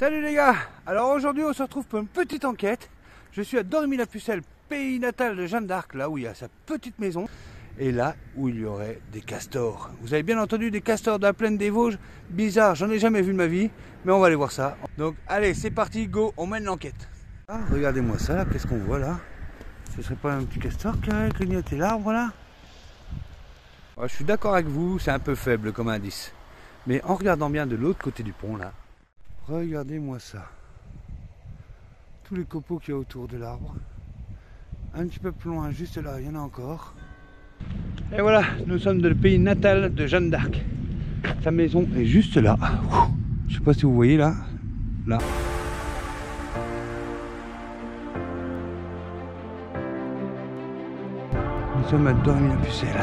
Salut les gars. Alors aujourd'hui on se retrouve pour une petite enquête. Je suis à Dormy-la-Pucelle, pays natal de Jeanne d'Arc, là où il y a sa petite maison. Et là où il y aurait des castors. Vous avez bien entendu des castors de la plaine des Vosges. Bizarre, j'en ai jamais vu de ma vie. Mais on va aller voir ça. Donc allez, c'est parti, go, on mène l'enquête. Ah, regardez-moi ça, là, qu'est-ce qu'on voit là? Ce serait pas un petit castor qui aurait grignoté l'arbre là? Je suis d'accord avec vous, c'est un peu faible comme indice. Mais en regardant bien de l'autre côté du pont là, regardez-moi ça. Tous les copeaux qu'il y a autour de l'arbre. Un petit peu plus loin, juste là, il y en a encore. Et voilà, nous sommes dans le pays natal de Jeanne d'Arc. Sa maison est juste là. Je sais pas si vous voyez là. Là. Nous sommes à Dormy-la-Pucelle.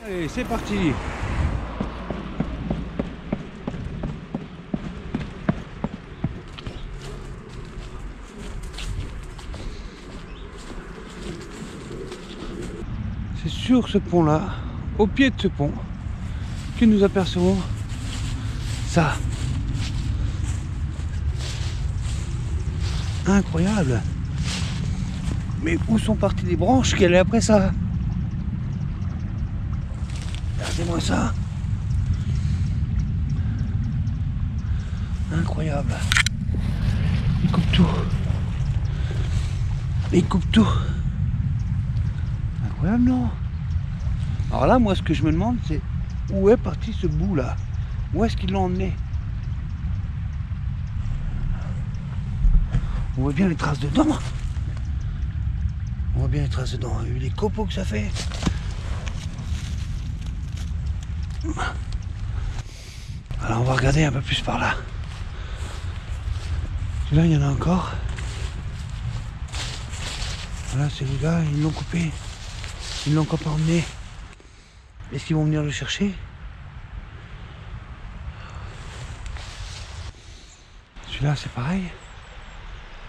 Allez, c'est parti. C'est sur ce pont-là, au pied de ce pont, que nous apercevons ça. Incroyable. Mais où sont parties les branches qui allaient après ça? Regardez-moi ça. Incroyable. Il coupe tout. Il coupe tout. Incroyable, non? Alors là, moi, ce que je me demande, c'est où est parti ce bout là? Où est-ce qu'ils l'ont emmené? On voit bien les traces dedans. On voit bien les traces dedans. Il y a eu les copeaux que ça fait. Alors on va regarder un peu plus par là. Là il y en a encore. Voilà, c'est les gars, ils l'ont coupé. Ils l'ont encore pas emmené. Est-ce qu'ils vont venir le chercher? Celui-là c'est pareil.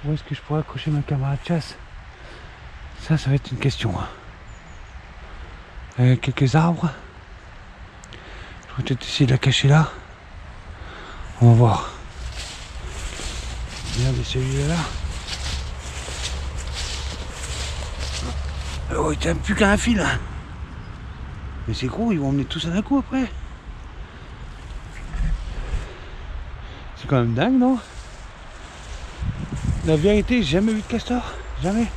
Où est-ce que je pourrais accrocher ma caméra de chasse? Ça va être une question. Quelques arbres. Je vais peut-être essayer de la cacher là. On va voir. Regardez celui-là. Oh, il tient plus qu'un fil. Mais c'est gros, ils vont emmener tout ça d'un coup après. C'est quand même dingue, non? La vérité, j'ai jamais vu de castor. Jamais.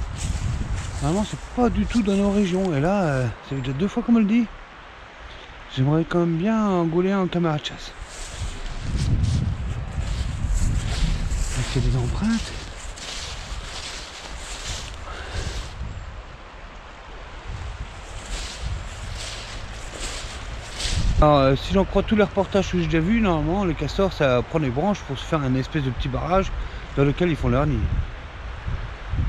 Vraiment, c'est pas du tout dans nos régions. Et là, ça fait déjà 2 fois qu'on me le dit. J'aimerais quand même bien engoler en caméra de chasse. C'est des empreintes. Alors, si j'en crois tous les reportages que j'ai déjà vus, normalement les castors ça prend des branches pour se faire un espèce de petit barrage dans lequel ils font leur nid.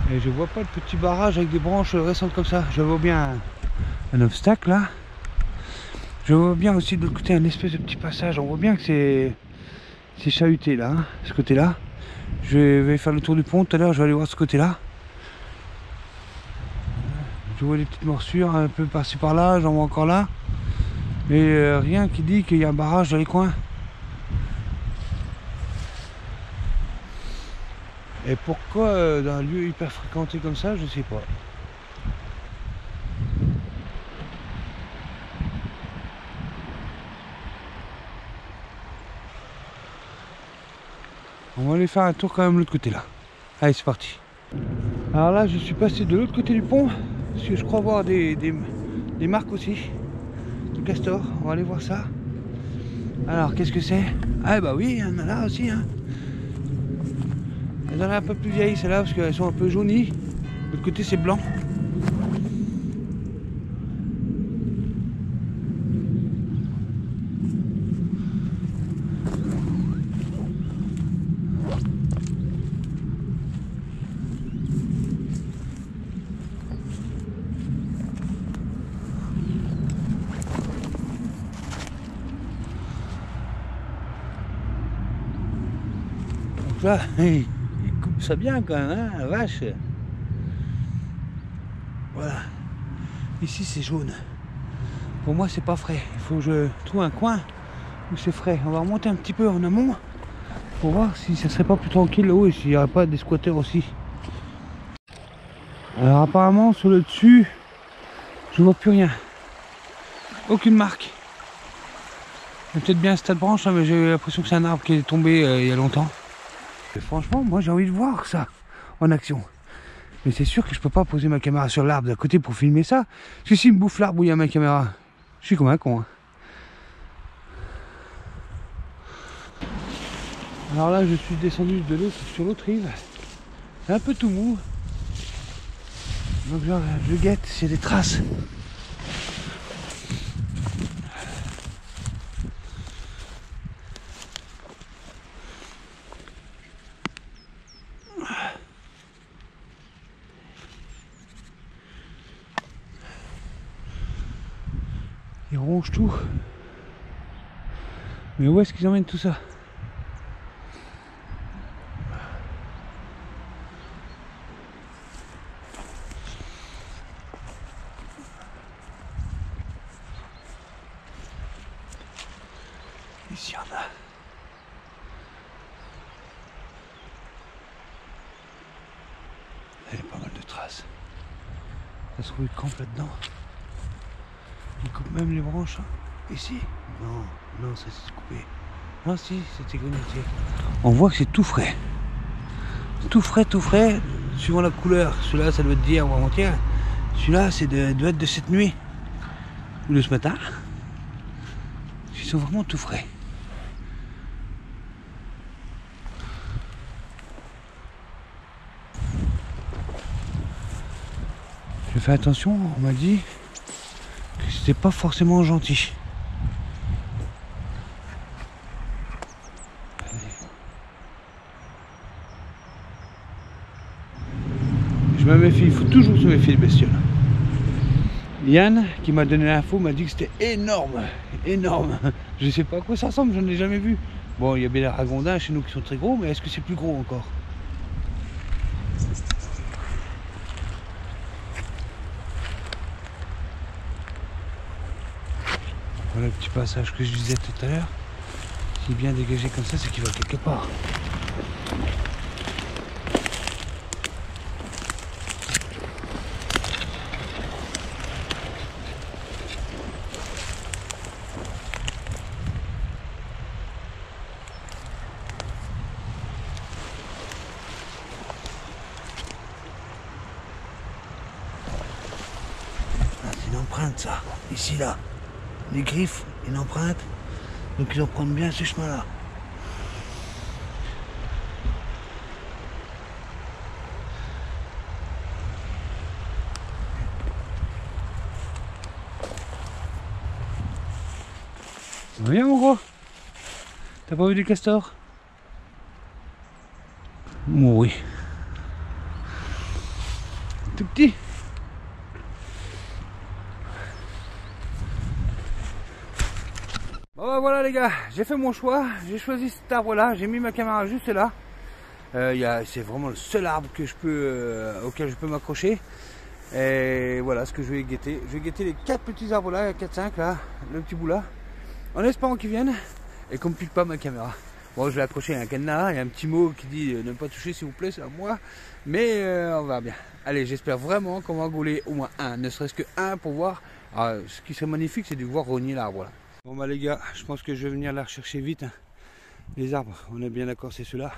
Et je vois pas de petit barrage avec des branches récentes comme ça. Je vois bien un obstacle là. Je vois bien aussi de l'autre côté un espèce de petit passage. On voit bien que c'est chahuté là, hein, ce côté là. Je vais faire le tour du pont tout à l'heure, je vais aller voir ce côté là. Je vois des petites morsures un peu par-ci par-là, j'en vois encore là. Mais rien qui dit qu'il y a un barrage dans les coins. Et pourquoi dans un lieu hyper fréquenté comme ça, je sais pas. On va aller faire un tour quand même de l'autre côté là. Allez, c'est parti. Alors là, je suis passé de l'autre côté du pont, parce que je crois voir des marques aussi. De castors, on va aller voir ça. Alors, qu'est-ce que c'est? Ah bah oui, il y en a là aussi. Hein. Il y en a un peu plus vieilles, celles-là, parce qu'elles sont un peu jaunies. De l'autre côté, c'est blanc. là, il coupe ça bien quand même, hein, la vache. Voilà. Ici c'est jaune. Pour moi c'est pas frais. Il faut que je trouve un coin où c'est frais. On va remonter un petit peu en amont pour voir si ça serait pas plus tranquille là-haut et s'il n'y aurait pas des squatteurs aussi. Alors apparemment sur le dessus, je vois plus rien. Aucune marque. Il y a peut-être bien un stade branche, hein, mais j'ai l'impression que c'est un arbre qui est tombé il y a longtemps. Et franchement, moi j'ai envie de voir ça en action. Mais c'est sûr que je peux pas poser ma caméra sur l'arbre d'à côté pour filmer ça. Parce que s'il me bouffe l'arbre où il y a ma caméra, je suis comme un con. Hein. Alors là, je suis descendu de l'autre sur l'autre rive. C'est un peu tout mou. Donc genre, je guette, c'est des traces. Ils rongent tout. Mais où est-ce qu'ils emmènent tout ça? Ici, il y en a. Il y a pas mal de traces. Ça se trouve, il campe là-dedans. Il coupe même les branches. Ici? Non, non, ça s'est coupé. Non, si, c'était grignoté. On voit que c'est tout frais. Tout frais, suivant la couleur. Celui-là, ça doit être d'hier ou avant-hier. Celui-là, doit être de cette nuit. Ou de ce matin. Ils sont vraiment tout frais. Je fais attention, on m'a dit que c'était pas forcément gentil. Je me méfie, il faut toujours se méfier des bestioles. Yann, qui m'a donné l'info, m'a dit que c'était énorme, énorme. Je sais pas à quoi ça ressemble, je n'en ai jamais vu. Bon, il y a bien les ragondins chez nous qui sont très gros, mais est-ce que c'est plus gros encore? Voilà le petit passage que je disais tout à l'heure. S'il est bien dégagé comme ça, c'est qu'il va quelque part. Ah, c'est une empreinte ça, ici là. Les griffes, une empreinte. Donc ils en prennent bien ce chemin-là. Viens mon gros. T'as pas vu des castors? Oui. Tout petit. Bon bah voilà les gars, j'ai fait mon choix, j'ai choisi cet arbre là, j'ai mis ma caméra juste là. C'est vraiment le seul arbre que je peux, auquel je peux m'accrocher. Et voilà ce que je vais guetter. Je vais guetter les 4 petits arbres là, 4-5 là, le petit bout là, en espérant qu'ils viennent et qu'on ne pique pas ma caméra. Bon, je vais accrocher un cadenas, il y a un petit mot qui dit ne pas toucher s'il vous plaît, c'est à moi. Mais on va bien. Allez, j'espère vraiment qu'on va gauler au moins un, ne serait-ce que un pour voir. Alors, ce qui serait magnifique, c'est de voir rogner l'arbre là. Bon bah les gars, je pense que je vais venir la rechercher vite. Hein. Les arbres, on est bien d'accord, c'est ceux-là.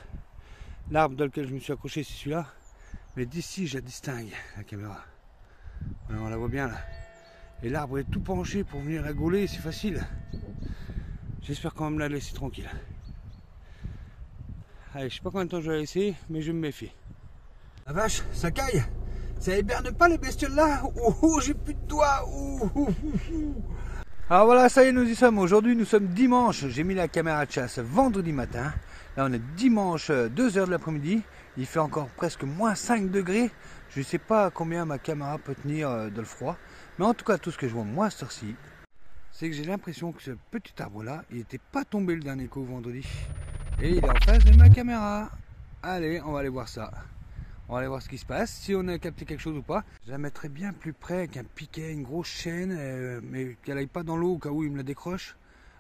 L'arbre dans lequel je me suis accroché, c'est celui-là. Mais d'ici, je la distingue, la caméra. Voilà, on la voit bien là. Et l'arbre est tout penché pour venir la gauler, c'est facile. J'espère quand même la laisser tranquille. Allez, je sais pas combien de temps je vais la laisser, mais je vais me méfier. La vache, ça caille. Ça hiberne pas les bestioles là. Oh, j'ai plus de doigts. Alors voilà, ça y est, nous y sommes. Aujourd'hui, nous sommes dimanche. J'ai mis la caméra de chasse vendredi matin. Là, on est dimanche, 2h de l'après-midi. Il fait encore presque moins 5 degrés. Je ne sais pas combien ma caméra peut tenir de le froid. Mais en tout cas, tout ce que je vois moi, cette heure-ci, c'est que j'ai l'impression que ce petit arbre-là, il n'était pas tombé le dernier coup vendredi. Et il est en face de ma caméra. Allez, on va aller voir ça. On va aller voir ce qui se passe, si on a capté quelque chose ou pas. Je la mettrais bien plus près avec un piquet, une grosse chaîne, mais qu'elle aille pas dans l'eau au cas où il me la décroche.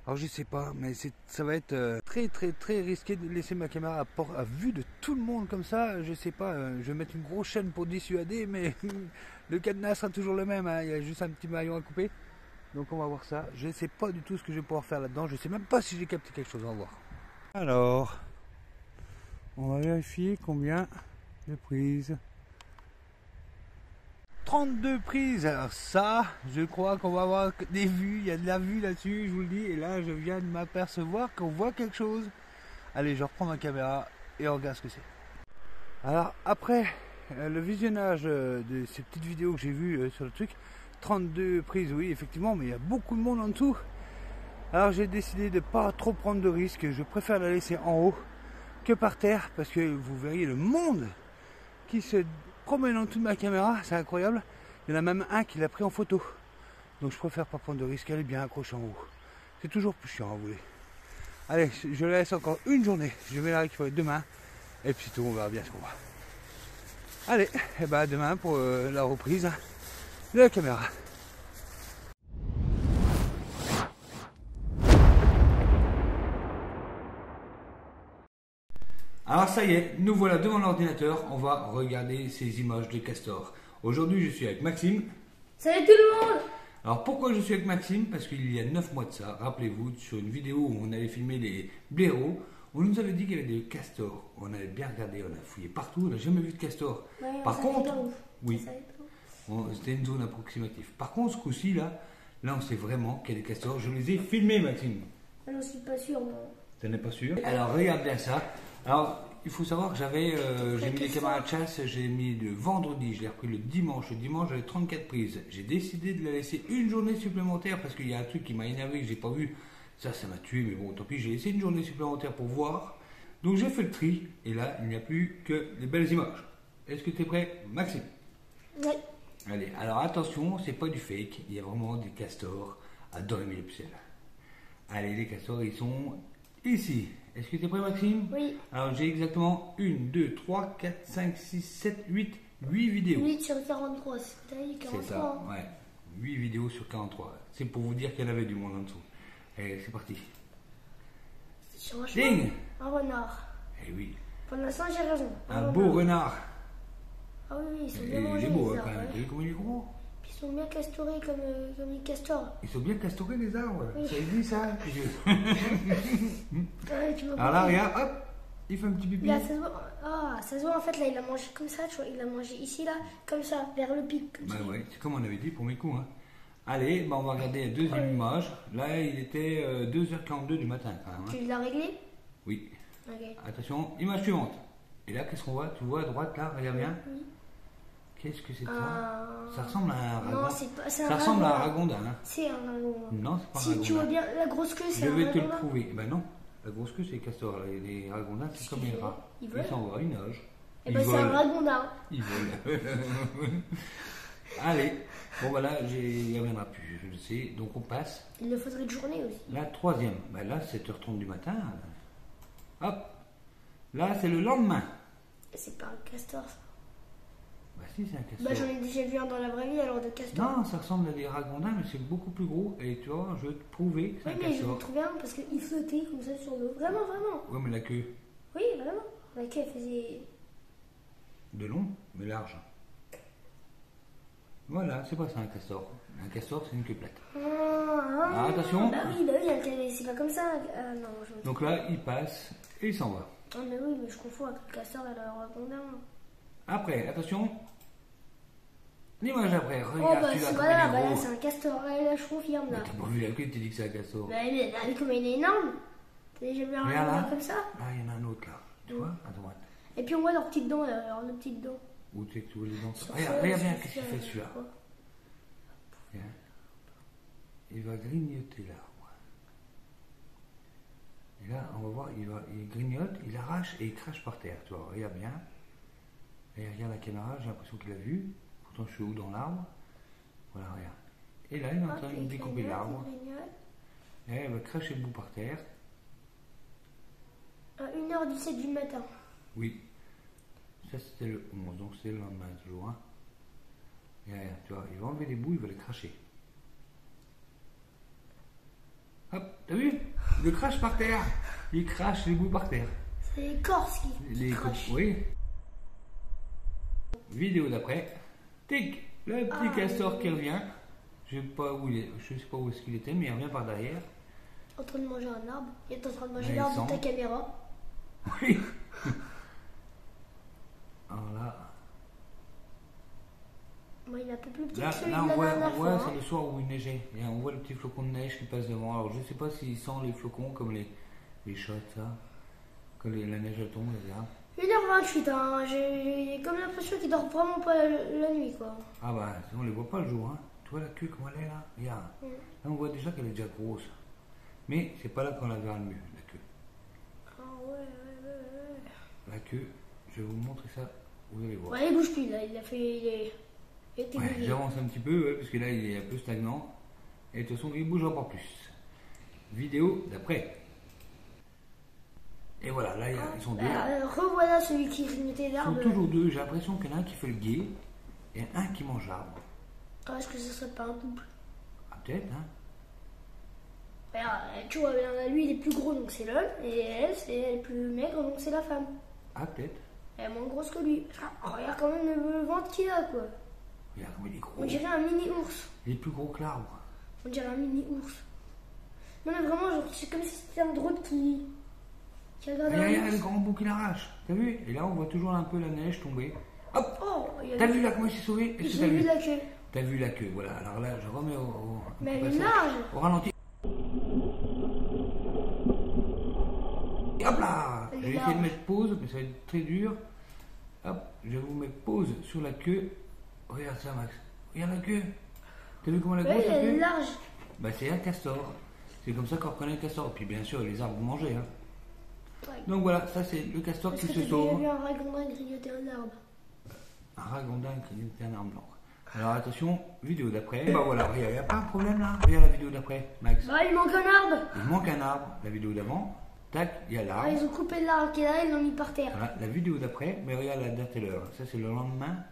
Alors je sais pas, mais ça va être très risqué de laisser ma caméra à vue de tout le monde comme ça. Je sais pas, je vais mettre une grosse chaîne pour dissuader, mais le cadenas sera toujours le même, hein. Il y a juste un petit maillon à couper. Donc on va voir ça. Je ne sais pas du tout ce que je vais pouvoir faire là-dedans. Je sais même pas si j'ai capté quelque chose, on va voir. Alors, on va vérifier combien de prises. 32 prises. Alors ça, je crois qu'on va avoir des vues. Il y a de la vue là-dessus, je vous le dis. Et là, je viens de m'apercevoir qu'on voit quelque chose. Allez, je reprends ma caméra et on regarde ce que c'est. Alors, après le visionnage de ces petites vidéos que j'ai vues sur le truc, 32 prises, oui, effectivement, mais il y a beaucoup de monde en dessous. Alors, j'ai décidé de ne pas trop prendre de risques. Je préfère la laisser en haut que par terre, parce que vous verriez le monde qui se promène en dessous de ma caméra, c'est incroyable. Il y en a même un qui l'a pris en photo. Donc je préfère pas prendre de risques, elle est bien accrochée en haut. C'est toujours plus chiant à rouler. Allez, je la laisse encore une journée. Je vais la récupérer demain. Et puis tout, on verra bien ce qu'on voit. Allez, et ben à demain pour la reprise de la caméra. Alors ça y est, nous voilà devant l'ordinateur, on va regarder ces images de castors. Aujourd'hui je suis avec Maxime. Salut tout le monde! Alors pourquoi je suis avec Maxime? Parce qu'il y a 9 mois de ça, rappelez-vous, sur une vidéo où on avait filmé les blaireaux, on nous avait dit qu'il y avait des castors. On avait bien regardé, on a fouillé partout, on n'a jamais vu de castor. Ouais, Par contre, oui, oui. c'était une zone approximative. Par contre ce coup-ci là on sait vraiment qu'il y a des castors. Je les ai filmés, Maxime. Je ne suis pas sûr, moi. Tu n'es pas sûr? Alors regarde bien ça. Alors il faut savoir que j'ai mis les caméras de chasse, j'ai mis le vendredi, je l'ai repris le dimanche. Le dimanche j'avais 34 prises. J'ai décidé de la laisser une journée supplémentaire parce qu'il y a un truc qui m'a énervé que j'ai pas vu. Ça m'a tué, mais bon tant pis, j'ai laissé une journée supplémentaire pour voir. Donc j'ai fait le tri et là il n'y a plus que les belles images. Est-ce que tu es prêt, Maxime? Oui. Allez, alors attention, c'est pas du fake, il y a vraiment des castors à Dormy-les-Pucelles. Allez, les castors ils sont ici. Est-ce que tu es prêt, Maxime? Oui. Alors j'ai exactement 1, 2, 3, 4, 5, 6, 7, 8 vidéos. 8 sur 43, c'est 43. C'est ça, ouais. 8 vidéos sur 43. C'est pour vous dire qu'il y en avait du monde en dessous. Allez, c'est parti. Ding! Un renard. Eh oui. Pour l'instant, j'ai raison. Un beau renard. Ah oui, ils sont Et bien il mangés. est beau, les hein, quand même. arbres, T'as vu comment il est gros? Puis ils sont bien castorés comme les castors. Ils sont bien castorés, les arbres. Oui. Ça existe, ça? Ouais, tu vois. Alors là, regarde, hop, il fait un petit pipi. Là, ça se voit. Ah, ça se voit en fait, là, il a mangé comme ça, tu vois. Il a mangé ici, là, comme ça, vers le pic. Comme Bah ça. ouais, c'est comme on avait dit, premier coup, hein. Allez, bah on va regarder la deuxième image. Là, il était 2h42 du matin, quand même. Hein. Tu l'as réglé? Oui. Ok. Attention, image suivante. Et là, qu'est-ce qu'on voit? Tu vois à droite, là, regarde bien. Oui. Qu'est-ce que c'est que ça? Ça ressemble à un ragondin. Non, c'est pas. Ça ressemble à un ragondin. Hein. C'est un ragondin. Non, c'est pas un Si ragondin. tu vois bien la grosse queue, c'est Je un vais te le ragondin. prouver. Ben non, la grosse queue, c'est les castors. Les ragondins, c'est comme les rats. Ils Ils volent. s'envoient, ils nagent. Eh Ils ben, c'est un volent. ragondin. Ils volent. Allez, bon voilà, il n'y reviendra plus, je le sais. Donc on passe. Il le faudrait de journée aussi. La troisième. Ben là, 7h30 du matin. Hop. Là, c'est le lendemain. C'est pas un castor, ça. Bah si, c'est un castor. Bah, j'en ai déjà vu un dans la vraie vie, alors de castor. Non, ça ressemble à des ragondins, mais c'est beaucoup plus gros. Et tu vois, je vais te prouver que c'est Oui, un mais je vais castor. le trouver un parce qu'il flottait comme ça sur l'eau. Vraiment, vraiment. Ouais, mais la queue Oui, vraiment. La queue, elle faisait. de long, mais large. Voilà, c'est pas ça un castor. Un castor, c'est une queue plate. Ah, attention. Bah oui, c'est pas comme ça. Non, je me Donc là, il passe et il s'en va. Ah, mais oui, mais je confonds avec le castor et le ragondin. Après, attention. L'image après, Oh, regarde, bah, tu l'as c'est comme pas là, il bah est là, gros. c'est un castor. Là, je confirme, Mais là. t'as pas vu la queue, tu dis que c'est un castor. Bah, mais comme il est énorme. T'as déjà vu un Regarde là. ragondin comme ça? Là, il y en a un autre là. Tu vois, à droite. Et puis on voit leurs petites dents, là, leurs petites dents. Où tu sais que tu vois les dents? Sur Regarde, ce- regarde bien, sur qu'est-ce qu'il ce- fait celui-là. Regarde. Il va grignoter là. Et là, on va voir, il grignote, il arrache et il crache par terre. Tu vois, regarde bien. Et regarde la caméra, j'ai l'impression qu'il a vu. Pourtant, je suis où dans l'arbre? Voilà, regarde. Et là, il est en train de découper l'arbre. Et elle va cracher le bout par terre. À 1h17 du matin. Oui. Ça c'était le 11, donc c'est le lendemain toujours. Hein. Et, tu vois, il va enlever des bouts, il va les cracher. Hop, t'as vu? Il le crache par terre. Il crache les bouts par terre. C'est les Corses qui crachent. Oui. Vidéo d'après. Tic, le petit castor qui revient. Je sais pas où il est, je sais pas où est-ce qu'il était, mais il revient par derrière. En train de manger un arbre. Il est en train de manger Ouais, l'arbre de ta caméra. Oui. Alors là. Moi, il est un peu plus petit Là, que celui là de on la voit, dernière fois. c'est Hein. le soir où il neigeait. Et on voit le petit flocon de neige qui passe devant. Alors je sais pas s'il sent les flocons comme les shots, ça. Quand la neige elle tombe, là. 1h28, hein. J'ai comme l'impression qu'il dort vraiment pas la nuit, quoi. Ah bah, on les voit pas le jour, hein. Tu vois la queue comment elle est là? Regarde. Là on voit déjà qu'elle est déjà grosse. Mais c'est pas là qu'on la verra le mieux, la queue. Ah ouais. La queue, je vais vous montrer ça, vous allez voir. Ouais, il bouge plus, là. Il a fait... Il était Ouais, grillé. j'avance un petit peu, ouais, parce que là il est un peu stagnant. Et de toute façon, il bougera pas plus. Vidéo d'après. Et voilà, là ils sont deux. Revoilà celui qui mettait Ils l'arbre. sont toujours deux. J'ai l'impression qu'il y en a un qui fait le guet et un qui mange l'arbre. Ah, est-ce que ce serait pas un couple? Ah, peut-être, hein. Alors, tu vois, lui, il est plus gros, donc c'est l'homme. Et elle est plus maigre, donc c'est la femme. Ah, peut-être. Elle est moins grosse que lui. Regarde quand même le ventre qu'il a, quoi. Regarde comme il est gros. On dirait un mini-ours. Il est plus gros que l'arbre. On dirait un mini-ours. Non, mais vraiment, genre, c'est comme si c'était un drôle qui regardait un Regarde le ours. grand bout qu'il arrache. T'as vu? Et là, on voit toujours un peu la neige tomber. Hop! Oh, T'as vu là comment il s'est sauvé? Est-ce que J'ai t'as vu vu? la queue. T'as vu la queue, voilà. Alors là, je remets Mais elle est large. au ralenti. Et hop là! Elle est Je vais essayer large. de mettre pause, mais ça va être très dur. Hop, je vais vous mettre pause sur la queue. Regarde ça, Max. Regarde la queue. T'as vu comment elle est Ouais, grosse la elle est queue? large. Bah, c'est un castor. C'est comme ça qu'on reconnaît le castor. Et puis, bien sûr, les arbres vous mangez. Hein. Ouais. Donc voilà, ça c'est le castor Est-ce qui que se t'as déjà sauve. vu un ragondin grignoter un arbre? Un ragondin qui était un arbre blanc. Alors attention, vidéo d'après. Bah voilà, regarde, il n'y a pas un problème là. Regarde la vidéo d'après, Max. Bah, il manque un arbre. Il manque un arbre. La vidéo d'avant, tac, il y a Ah, l'arbre. ils ont coupé l'arbre qui est là, ils l'ont mis par terre. Voilà, la vidéo d'après, mais regarde la date et l'heure. Ça c'est le lendemain.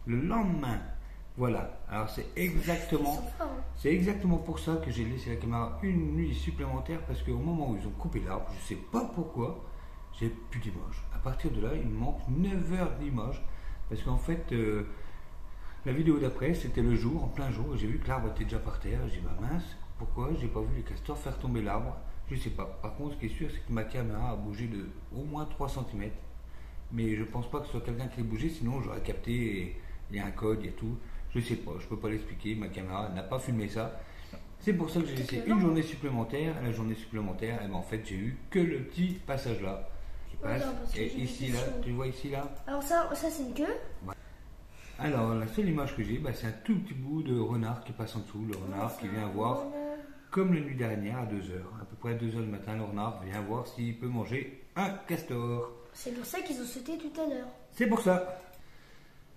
Le lendemain. Voilà. Alors c'est Ils exactement. sont forts, hein. C'est exactement pour ça que j'ai laissé la caméra une nuit supplémentaire parce qu'au moment où ils ont coupé l'arbre, je ne sais pas pourquoi, j'ai plus d'images. À partir de là, il me manque 9 heures d'images parce qu'en fait, la vidéo d'après, c'était le jour, en plein jour, et j'ai vu que l'arbre était déjà par terre. J'ai dit, bah mince, pourquoi j'ai pas vu les castors faire tomber l'arbre? Je sais pas. Par contre, ce qui est sûr, c'est que ma caméra a bougé de au moins 3 cm. Mais je pense pas que ce soit quelqu'un qui l'ait bougé, sinon j'aurais capté, et il y a un code, il y a tout. Je sais pas, je peux pas l'expliquer, ma caméra n'a pas filmé ça. C'est pour ça que j'ai laissé une journée supplémentaire. La journée supplémentaire, et ben en fait, j'ai eu que le petit passage là qui passe. non, parce que Et j'ai ici une là, question. tu vois ici là. Alors ça c'est une queue. Alors la seule image que j'ai, bah, c'est un tout petit bout de renard qui passe en dessous. Le renard qui vient voir, comme la nuit dernière à 2h, à peu près à 2h du matin, le renard vient voir s'il peut manger un castor. C'est pour ça qu'ils ont sauté tout à l'heure. C'est pour ça.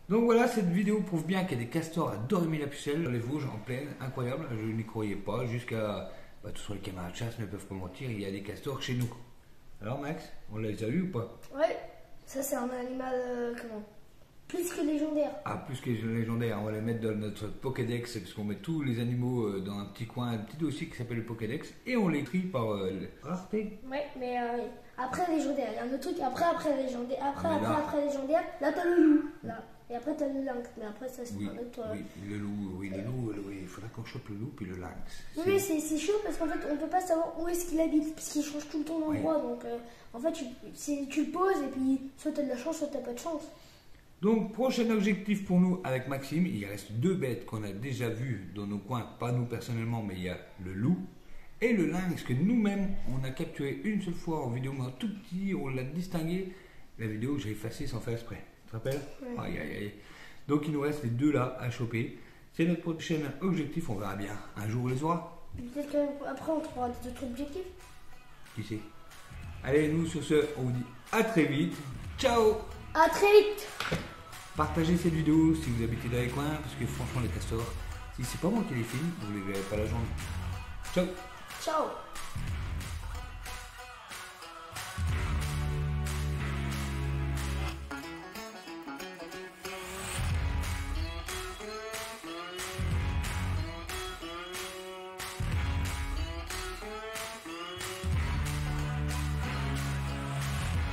Donc voilà, cette vidéo prouve bien qu'il y a des castors à Dormy-la-Pucelle, dans les Vosges, en plaine, incroyable. Je n'y croyais pas, jusqu'à... Bah, tous les camarades de chasse ne peuvent pas mentir, il y a des castors chez nous. Alors Max, on les a eu ou pas? Ouais, ça c'est un animal, comment? Plus que légendaire. Ah, plus que légendaire, on va les mettre dans notre Pokédex, parce qu'on met tous les animaux dans un petit coin, un petit dossier qui s'appelle le Pokédex, et on les trie par rareté. Ouais, mais après légendaire, il y a un autre truc, après légendaire, Mais là- après légendaire, là t'as le loup, là. Et après t'as le lynx, mais après ça c'est Oui, un autre... oui, le loup, oui, il faudra qu'on chope le loup puis le lynx. Oui, mais c'est chaud parce qu'en fait on peut pas savoir où est-ce qu'il habite, parce qu'il change tout le temps d'endroit, donc en fait tu le poses et puis soit t'as de la chance, soit t'as pas de chance. Donc, prochain objectif pour nous avec Maxime, il reste deux bêtes qu'on a déjà vues dans nos coins, pas nous personnellement, mais il y a le loup et le lynx que nous-mêmes on a capturé une seule fois en vidéo, mais en tout petit, on l'a distingué. La vidéo que j'ai effacée sans faire exprès. Tu te rappelles? Ouais. Aïe, aïe, aïe. Donc, il nous reste les deux là à choper. C'est notre prochain objectif, on verra bien. Un jour, on les aura. Peut-être qu'après on trouvera d'autres objectifs. Qui sait? Allez, nous sur ce, on vous dit à très vite. Ciao! À très vite. Partagez cette vidéo si vous habitez dans les coins, parce que franchement les castors, si c'est pas moi qui les filme, vous les verrez pas la journée. Ciao! Ciao.